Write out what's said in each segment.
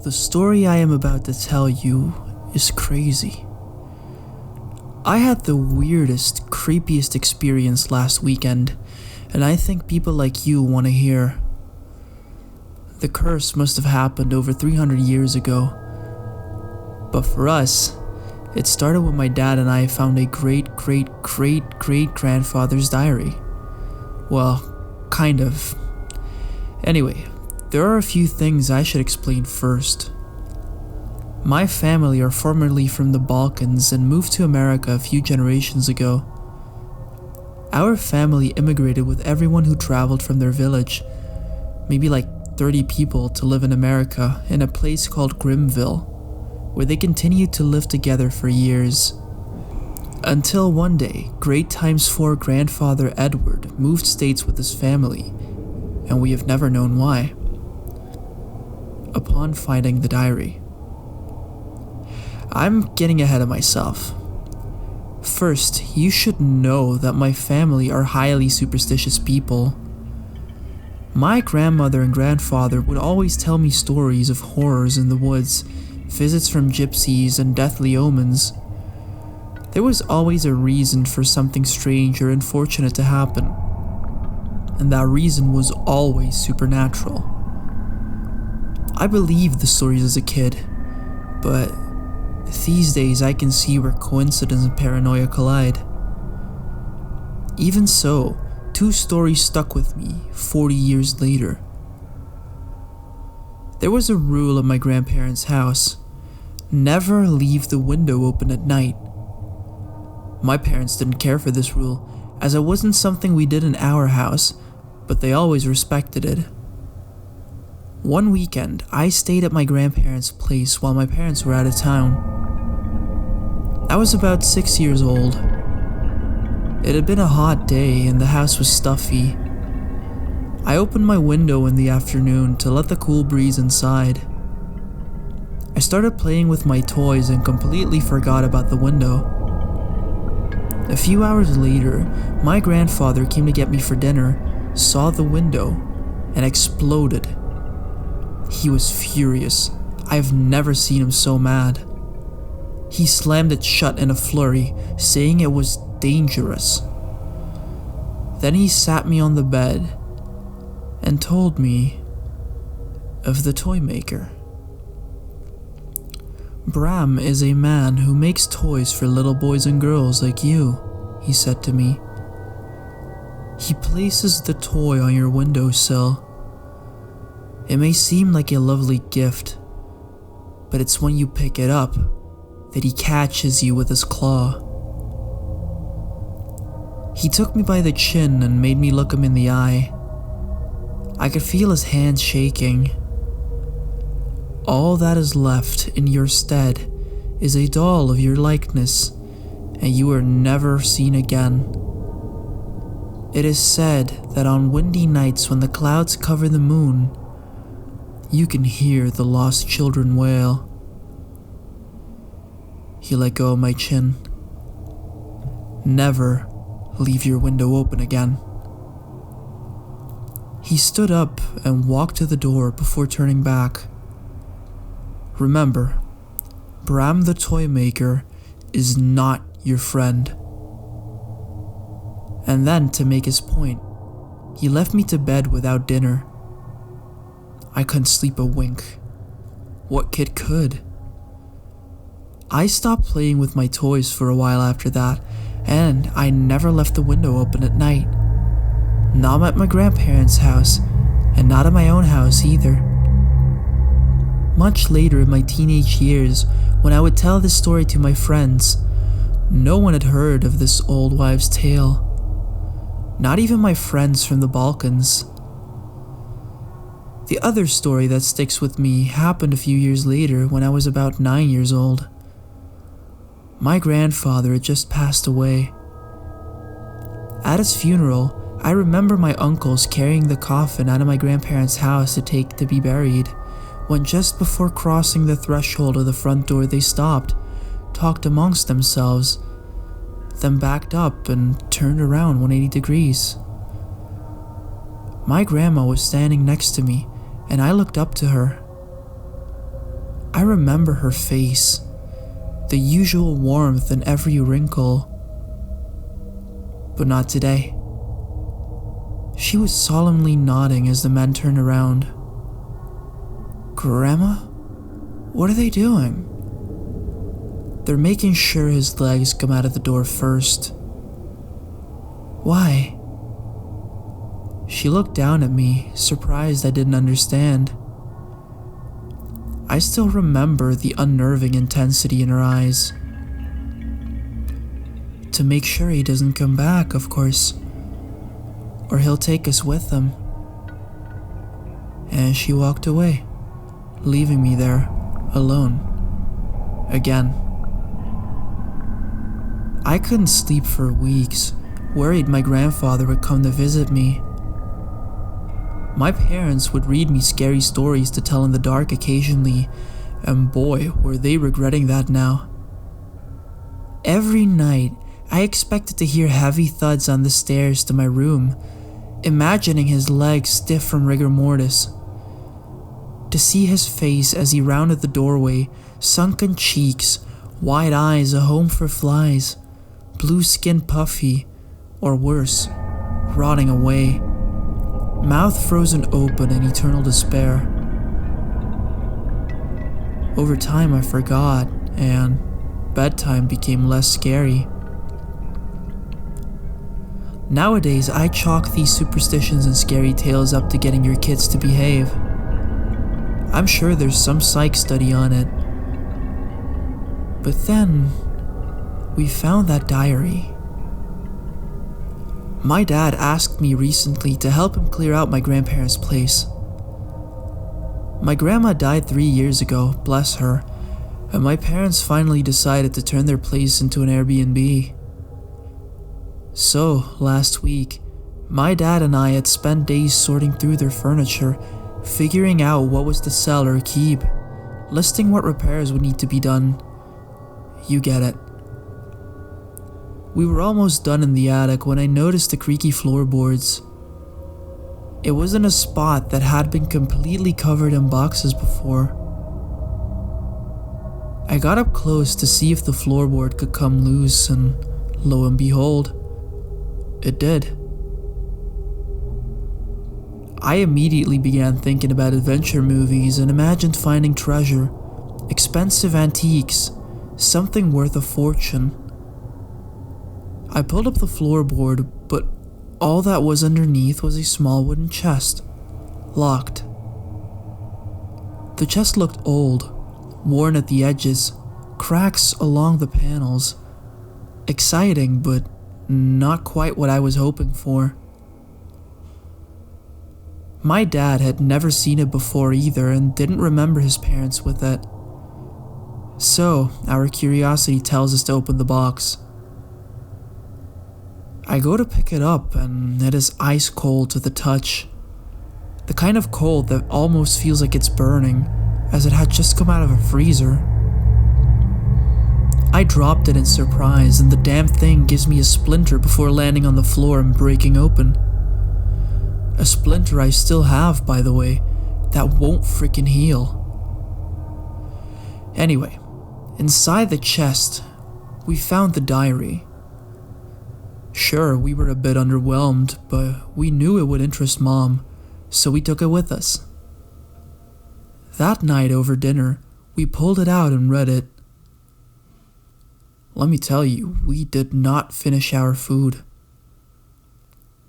The story I am about to tell you is crazy. I had the weirdest, creepiest experience last weekend, and I think people like you want to hear. The curse must have happened over 300 years ago. But for us, it started when my dad and I found a great-great-great-great-grandfather's diary. Well, kind of. Anyway, there are a few things I should explain first. My family are formerly from the Balkans and moved to America a few generations ago. Our family immigrated with everyone who traveled from their village, maybe like 30 people, to live in America in a place called Grimville, where they continued to live together for years. Until one day, great times 4 grandfather Edward moved states with his family, and we have never known why. Upon finding the diary. I'm getting ahead of myself. First, you should know that my family are highly superstitious people. My grandmother and grandfather would always tell me stories of horrors in the woods, visits from gypsies, and deathly omens. There was always a reason for something strange or unfortunate to happen, and that reason was always supernatural. I believed the stories as a kid, but these days I can see where coincidence and paranoia collide. Even so, 2 stories stuck with me 40 years later. There was a rule at my grandparents' house: never leave the window open at night. My parents didn't care for this rule, as it wasn't something we did in our house, but they always respected it. One weekend, I stayed at my grandparents' place while my parents were out of town. I was about 6 years old. It had been a hot day and the house was stuffy. I opened my window in the afternoon to let the cool breeze inside. I started playing with my toys and completely forgot about the window. A few hours later, my grandfather came to get me for dinner, saw the window, and exploded. He was furious. I've never seen him so mad. He slammed it shut in a flurry, saying it was dangerous. Then he sat me on the bed and told me of the Toymaker. Bram is a man who makes toys for little boys and girls like you, he said to me. He places the toy on your windowsill. It may seem like a lovely gift, but it's when you pick it up that he catches you with his claw. He took me by the chin and made me look him in the eye. I could feel his hands shaking. All that is left in your stead is a doll of your likeness, and you are never seen again. It is said that on windy nights when the clouds cover the moon, you can hear the lost children wail. He let go of my chin. Never leave your window open again. He stood up and walked to the door before turning back. Remember, Bram the Toymaker is not your friend. And then, to make his point, he left me to bed without dinner. I couldn't sleep a wink. What kid could? I stopped playing with my toys for a while after that, and I never left the window open at night. Not at my grandparents' house, and not at my own house either. Much later in my teenage years, when I would tell this story to my friends, no one had heard of this old wives' tale. Not even my friends from the Balkans. The other story that sticks with me happened a few years later when I was about 9 years old. My grandfather had just passed away. At his funeral, I remember my uncles carrying the coffin out of my grandparents' house to take to be buried, when just before crossing the threshold of the front door they stopped, talked amongst themselves, then backed up and turned around 180 degrees. My grandma was standing next to me, and I looked up to her. I remember her face, the usual warmth in every wrinkle. But not today. She was solemnly nodding as the men turned around. Grandma? What are they doing? They're making sure his legs come out of the door first. Why? She looked down at me, surprised I didn't understand. I still remember the unnerving intensity in her eyes. To make sure he doesn't come back, of course. Or he'll take us with him. And she walked away, leaving me there, alone. Again. I couldn't sleep for weeks, worried my grandfather would come to visit me. My parents would read me scary stories to tell in the dark occasionally, and boy, were they regretting that now. Every night, I expected to hear heavy thuds on the stairs to my room, imagining his legs stiff from rigor mortis. To see his face as he rounded the doorway, sunken cheeks, wide eyes a home for flies, blue skin puffy, or worse, rotting away, mouth frozen open in eternal despair. Over time I forgot, and bedtime became less scary. Nowadays, I chalk these superstitions and scary tales up to getting your kids to behave. I'm sure there's some psych study on it. But then, we found that diary. My dad asked me recently to help him clear out my grandparents' place. My grandma died 3 years ago, bless her, and my parents finally decided to turn their place into an Airbnb. So, last week, my dad and I had spent days sorting through their furniture, figuring out what was to sell or keep, listing what repairs would need to be done. You get it. We were almost done in the attic when I noticed the creaky floorboards. It was in a spot that had been completely covered in boxes before. I got up close to see if the floorboard could come loose, and lo and behold, it did. I immediately began thinking about adventure movies and imagined finding treasure, expensive antiques, something worth a fortune. I pulled up the floorboard, but all that was underneath was a small wooden chest, locked. The chest looked old, worn at the edges, cracks along the panels. Exciting, but not quite what I was hoping for. My dad had never seen it before either and didn't remember his parents with it. So, our curiosity tells us to open the box. I go to pick it up and it is ice cold to the touch. The kind of cold that almost feels like it's burning, as it had just come out of a freezer. I dropped it in surprise, and the damn thing gives me a splinter before landing on the floor and breaking open. A splinter I still have, by the way, that won't freaking heal. Anyway, inside the chest, we found the diary. Sure, we were a bit underwhelmed, but we knew it would interest Mom, so we took it with us. That night over dinner, we pulled it out and read it. Let me tell you, we did not finish our food.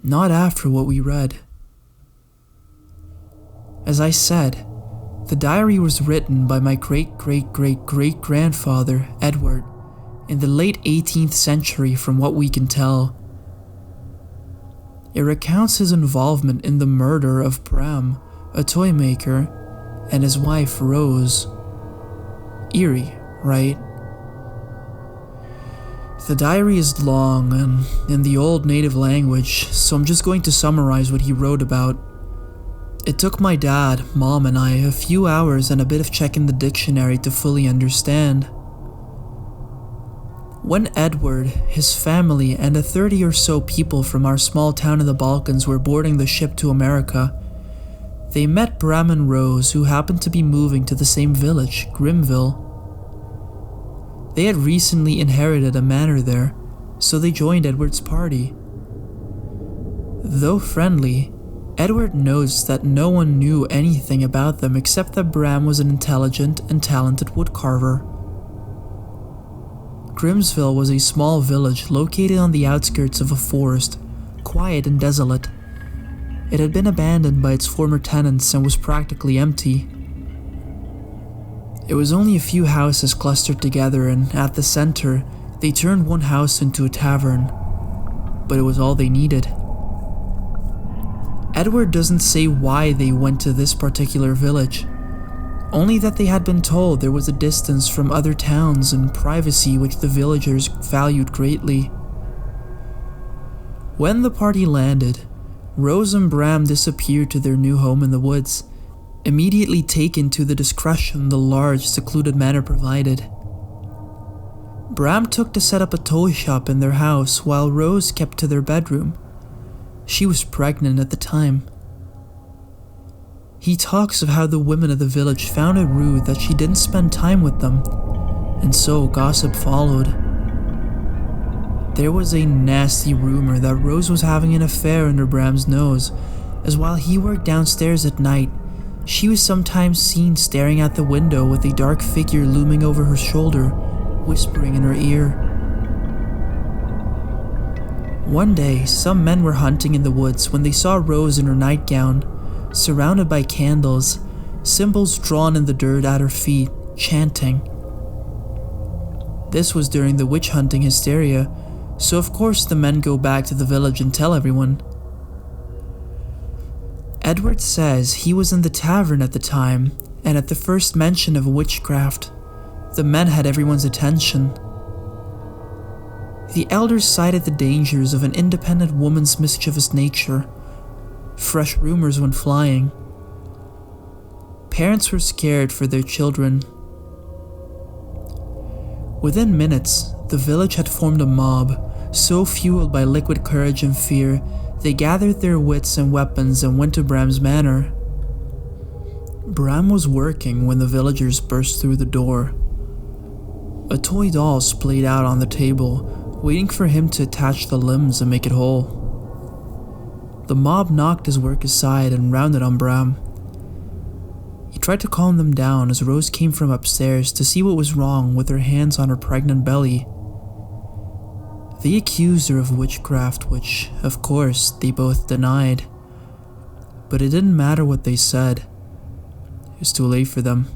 Not after what we read. As I said, the diary was written by my great-great-great-great-grandfather, Edward, in the late 18th century from what we can tell. It recounts his involvement in the murder of Bram, a toymaker, and his wife Rose. Eerie, right? The diary is long and in the old native language, so I'm just going to summarize what he wrote about. It took my dad, Mom, and I a few hours and a bit of checking the dictionary to fully understand. When Edward, his family, and 30 or so people from our small town in the Balkans were boarding the ship to America, they met Bram and Rose, who happened to be moving to the same village, Grimville. They had recently inherited a manor there, so they joined Edward's party. Though friendly, Edward noticed that no one knew anything about them except that Bram was an intelligent and talented woodcarver. Grimsville was a small village located on the outskirts of a forest, quiet and desolate. It had been abandoned by its former tenants and was practically empty. It was only a few houses clustered together, and at the center, they turned one house into a tavern. But it was all they needed. Edward doesn't say why they went to this particular village, only that they had been told there was a distance from other towns and privacy which the villagers valued greatly. When the party landed, Rose and Bram disappeared to their new home in the woods, immediately taken to the discretion the large, secluded manor provided. Bram took to set up a toy shop in their house while Rose kept to their bedroom. She was pregnant at the time. He talks of how the women of the village found it rude that she didn't spend time with them, and so gossip followed. There was a nasty rumor that Rose was having an affair under Bram's nose, as while he worked downstairs at night, she was sometimes seen staring out the window with a dark figure looming over her shoulder, whispering in her ear. One day, some men were hunting in the woods when they saw Rose in her nightgown, surrounded by candles, symbols drawn in the dirt at her feet, chanting. This was during the witch hunting hysteria, so of course the men go back to the village and tell everyone. Edward says he was in the tavern at the time, and at the first mention of witchcraft, the men had everyone's attention. The elders cited the dangers of an independent woman's mischievous nature. Fresh rumors went flying. Parents were scared for their children. Within minutes, the village had formed a mob, so fueled by liquid courage and fear, they gathered their wits and weapons and went to Bram's manor. Bram was working when the villagers burst through the door. A toy doll splayed out on the table, waiting for him to attach the limbs and make it whole. The mob knocked his work aside and rounded on Bram. He tried to calm them down as Rose came from upstairs to see what was wrong with her hands on her pregnant belly. They accused her of witchcraft, which, of course, they both denied. But it didn't matter what they said. It was too late for them.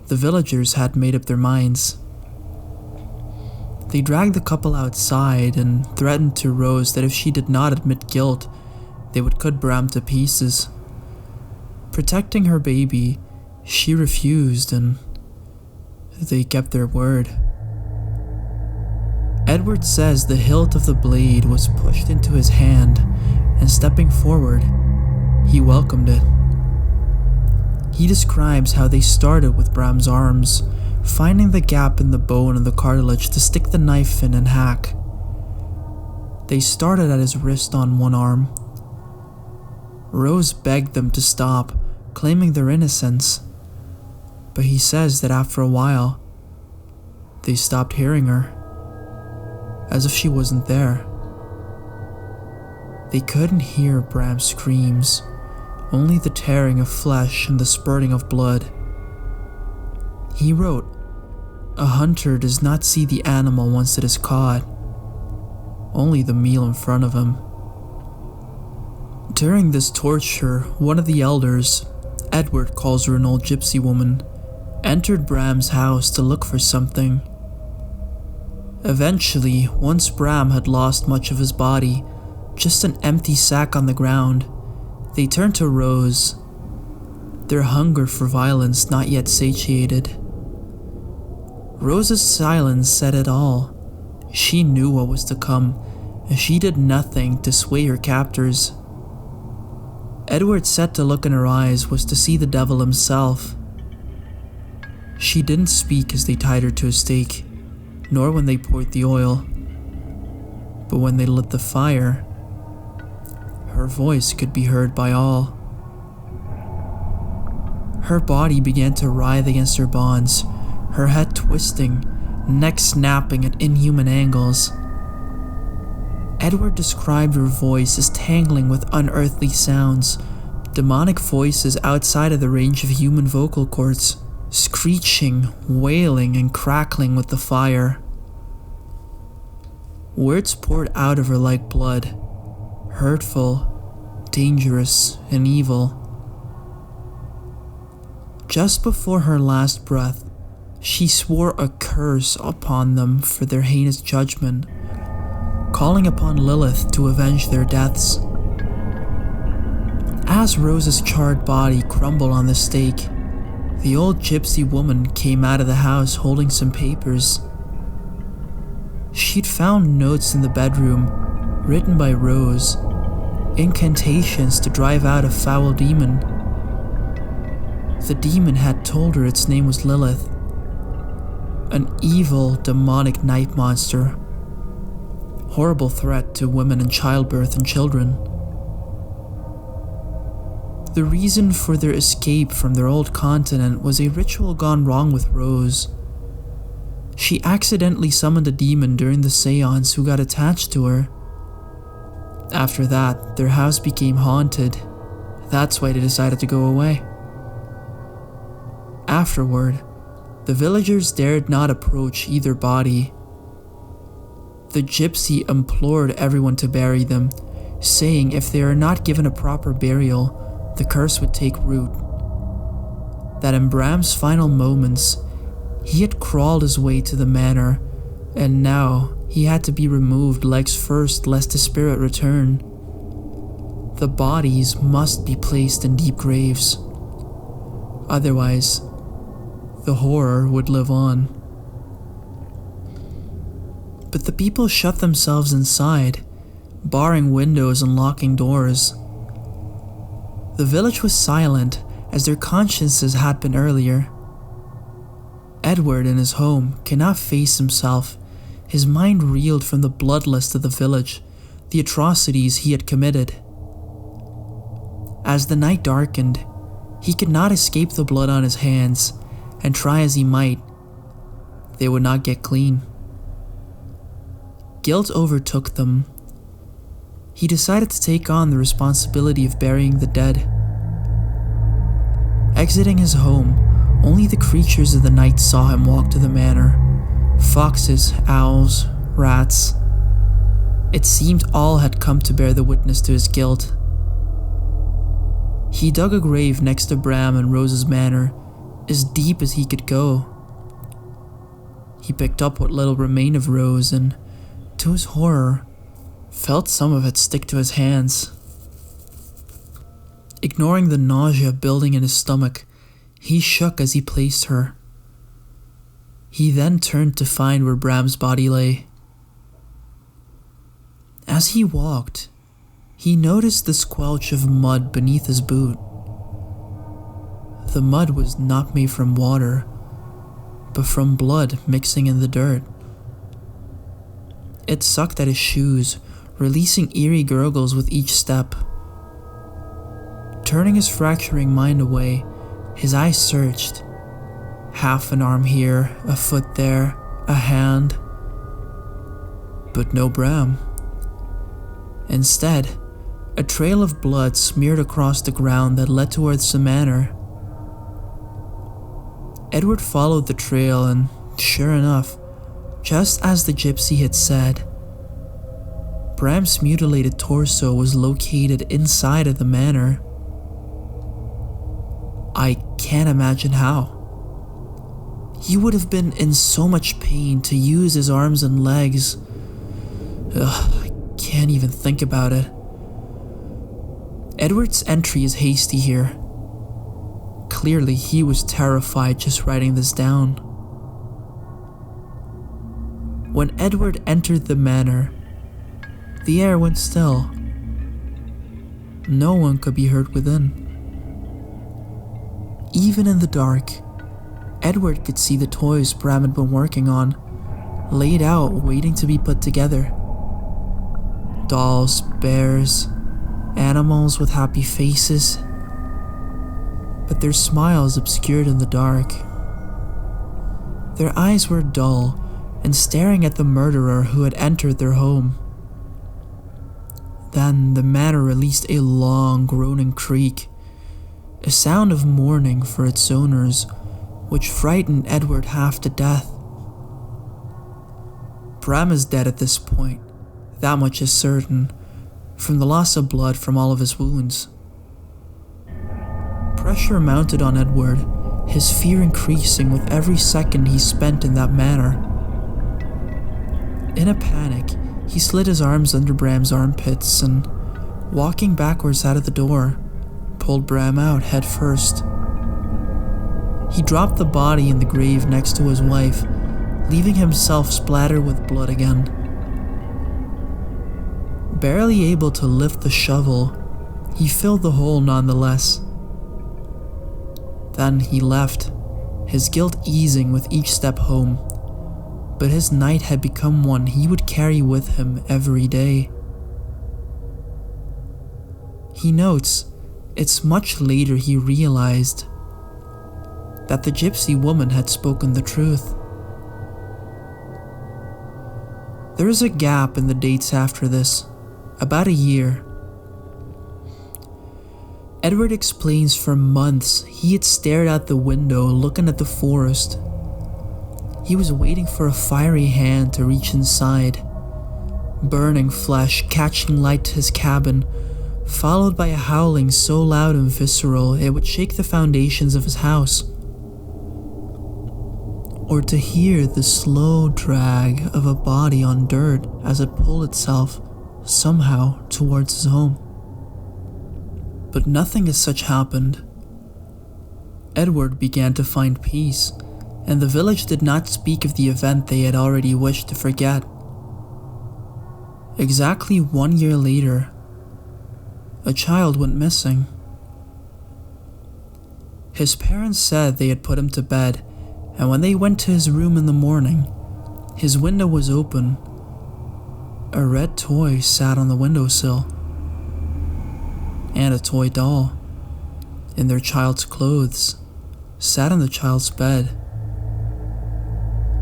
The villagers had made up their minds. They dragged the couple outside and threatened to Rose that if she did not admit guilt, they would cut Bram to pieces. Protecting her baby, she refused, and they kept their word. Edward says the hilt of the blade was pushed into his hand, and stepping forward, he welcomed it. He describes how they started with Bram's arms, finding the gap in the bone and the cartilage to stick the knife in and hack. They started at his wrist on one arm. Rose begged them to stop, claiming their innocence, but he says that after a while, they stopped hearing her, as if she wasn't there. They couldn't hear Bram's screams, only the tearing of flesh and the spurting of blood. He wrote, "A hunter does not see the animal once it is caught, only the meal in front of him." During this torture, one of the elders, Edward calls her an old gypsy woman, entered Bram's house to look for something. Eventually, once Bram had lost much of his body, just an empty sack on the ground, they turned to Rose, their hunger for violence not yet satiated. Rose's silence said it all. She knew what was to come, and she did nothing to sway her captors. Edward said the look in her eyes was to see the devil himself. She didn't speak as they tied her to a stake, nor when they poured the oil. But when they lit the fire, her voice could be heard by all. Her body began to writhe against her bonds, her head twisting, neck snapping at inhuman angles. Edward described her voice as tangling with unearthly sounds, demonic voices outside of the range of human vocal cords, screeching, wailing, and crackling with the fire. Words poured out of her like blood, hurtful, dangerous, and evil. Just before her last breath, she swore a curse upon them for their heinous judgment, calling upon Lilith to avenge their deaths. As Rose's charred body crumbled on the stake, the old gypsy woman came out of the house holding some papers. She'd found notes in the bedroom, written by Rose, incantations to drive out a foul demon. The demon had told her its name was Lilith, an evil, demonic night monster, horrible threat to women in childbirth and children. The reason for their escape from their old continent was a ritual gone wrong with Rose. She accidentally summoned a demon during the seance who got attached to her. After that, their house became haunted. That's why they decided to go away. Afterward, the villagers dared not approach either body. The gypsy implored everyone to bury them, saying if they are not given a proper burial, the curse would take root. That in Bram's final moments, he had crawled his way to the manor, and now he had to be removed legs first lest his spirit return. The bodies must be placed in deep graves. Otherwise, the horror would live on. But the people shut themselves inside, barring windows and locking doors. The village was silent, as their consciences had been earlier. Edward in his home cannot face himself. His mind reeled from the bloodlust of the village, the atrocities he had committed. As the night darkened, he could not escape the blood on his hands, and try as he might, they would not get clean. Guilt overtook them. He decided to take on the responsibility of burying the dead. Exiting his home, only the creatures of the night saw him walk to the manor. Foxes, owls, rats. It seemed all had come to bear the witness to his guilt. He dug a grave next to Bram and Rose's manor, as deep as he could go. He picked up what little remained of Rose and, to his horror, felt some of it stick to his hands. Ignoring the nausea building in his stomach, he shook as he placed her. He then turned to find where Bram's body lay. As he walked, he noticed the squelch of mud beneath his boot. The mud was not made from water, but from blood mixing in the dirt. It sucked at his shoes, releasing eerie gurgles with each step. Turning his fracturing mind away, his eyes searched. Half an arm here, a foot there, a hand. But no Bram. Instead, a trail of blood smeared across the ground that led towards the manor. Edward followed the trail and, sure enough, just as the gypsy had said, Bram's mutilated torso was located inside of the manor. I can't imagine how. He would have been in so much pain to use his arms and legs. I can't even think about it. Edward's entry is hasty here. Clearly, he was terrified just writing this down. When Edward entered the manor, the air went still. No one could be heard within. Even in the dark, Edward could see the toys Bram had been working on, laid out waiting to be put together. Dolls, bears, animals with happy faces. but their smiles obscured in the dark. Their eyes were dull and staring at the murderer who had entered their home. Then the manor released a long, groaning creak, a sound of mourning for its owners, which frightened Edward half to death. Bram is dead at this point, that much is certain, from the loss of blood from all of his wounds. Pressure mounted on Edward, his fear increasing with every second he spent in that manor. In a panic, he slid his arms under Bram's armpits and, walking backwards out of the door, pulled Bram out head first. He dropped the body in the grave next to his wife, leaving himself splattered with blood again. Barely able to lift the shovel, he filled the hole nonetheless. Then he left, his guilt easing with each step home, but his night had become one he would carry with him every day. He notes it's much later he realized that the gypsy woman had spoken the truth. There is a gap in the dates after this, about a year. Edward explains for months he had stared out the window looking at the forest. He was waiting for a fiery hand to reach inside. Burning flesh catching light to his cabin, followed by a howling so loud and visceral it would shake the foundations of his house. Or to hear the slow drag of a body on dirt as it pulled itself, somehow, towards his home. But nothing as such happened. Edward began to find peace, and the village did not speak of the event they had already wished to forget. Exactly 1 year later, a child went missing. His parents said they had put him to bed, and when they went to his room in the morning, his window was open. A red toy sat on the windowsill, and a toy doll, in their child's clothes, sat on the child's bed.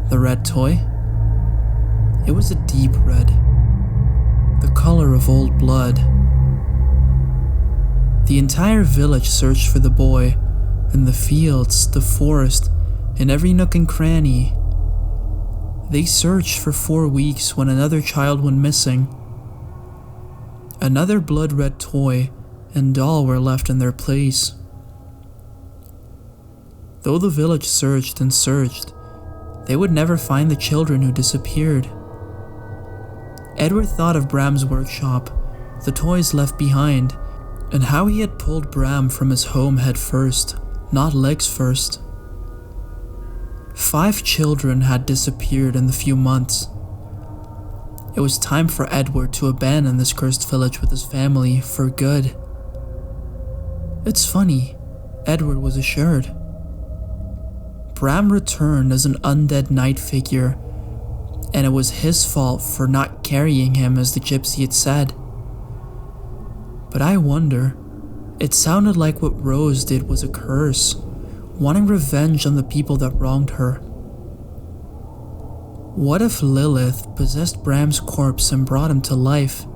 The red toy? It was a deep red, the color of old blood. The entire village searched for the boy, in the fields, the forest, in every nook and cranny. They searched for 4 weeks when another child went missing. Another blood-red toy and doll were left in their place. Though the village searched and searched, they would never find the children who disappeared. Edward thought of Bram's workshop, the toys left behind, and how he had pulled Bram from his home head first, not legs first. 5 children had disappeared in the few months. It was time for Edward to abandon this cursed village with his family for good. It's funny, Edward was assured. Bram returned as an undead night figure, and it was his fault for not carrying him as the gypsy had said. But I wonder, it sounded like what Rose did was a curse, wanting revenge on the people that wronged her. What if Lilith possessed Bram's corpse and brought him to life?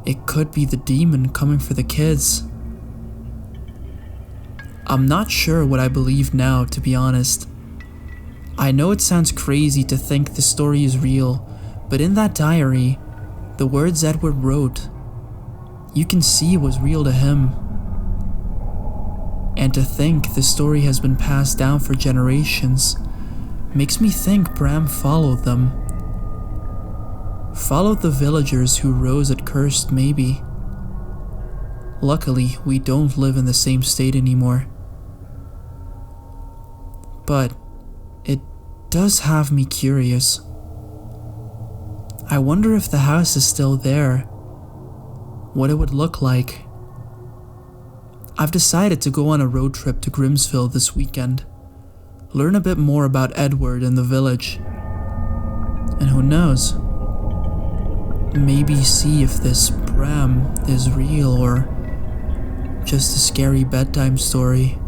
It could be the demon coming for the kids. I'm not sure what I believe now, to be honest. I know it sounds crazy to think the story is real, but in that diary, the words Edward wrote, you can see was real to him. And to think the story has been passed down for generations makes me think Bram followed them. Followed the villagers who Rose had cursed, maybe. Luckily, we don't live in the same state anymore. But it does have me curious. I wonder if the house is still there, what it would look like. I've decided to go on a road trip to Grimsville this weekend, learn a bit more about Edward and the village, and who knows, maybe see if this Bram is real or just a scary bedtime story.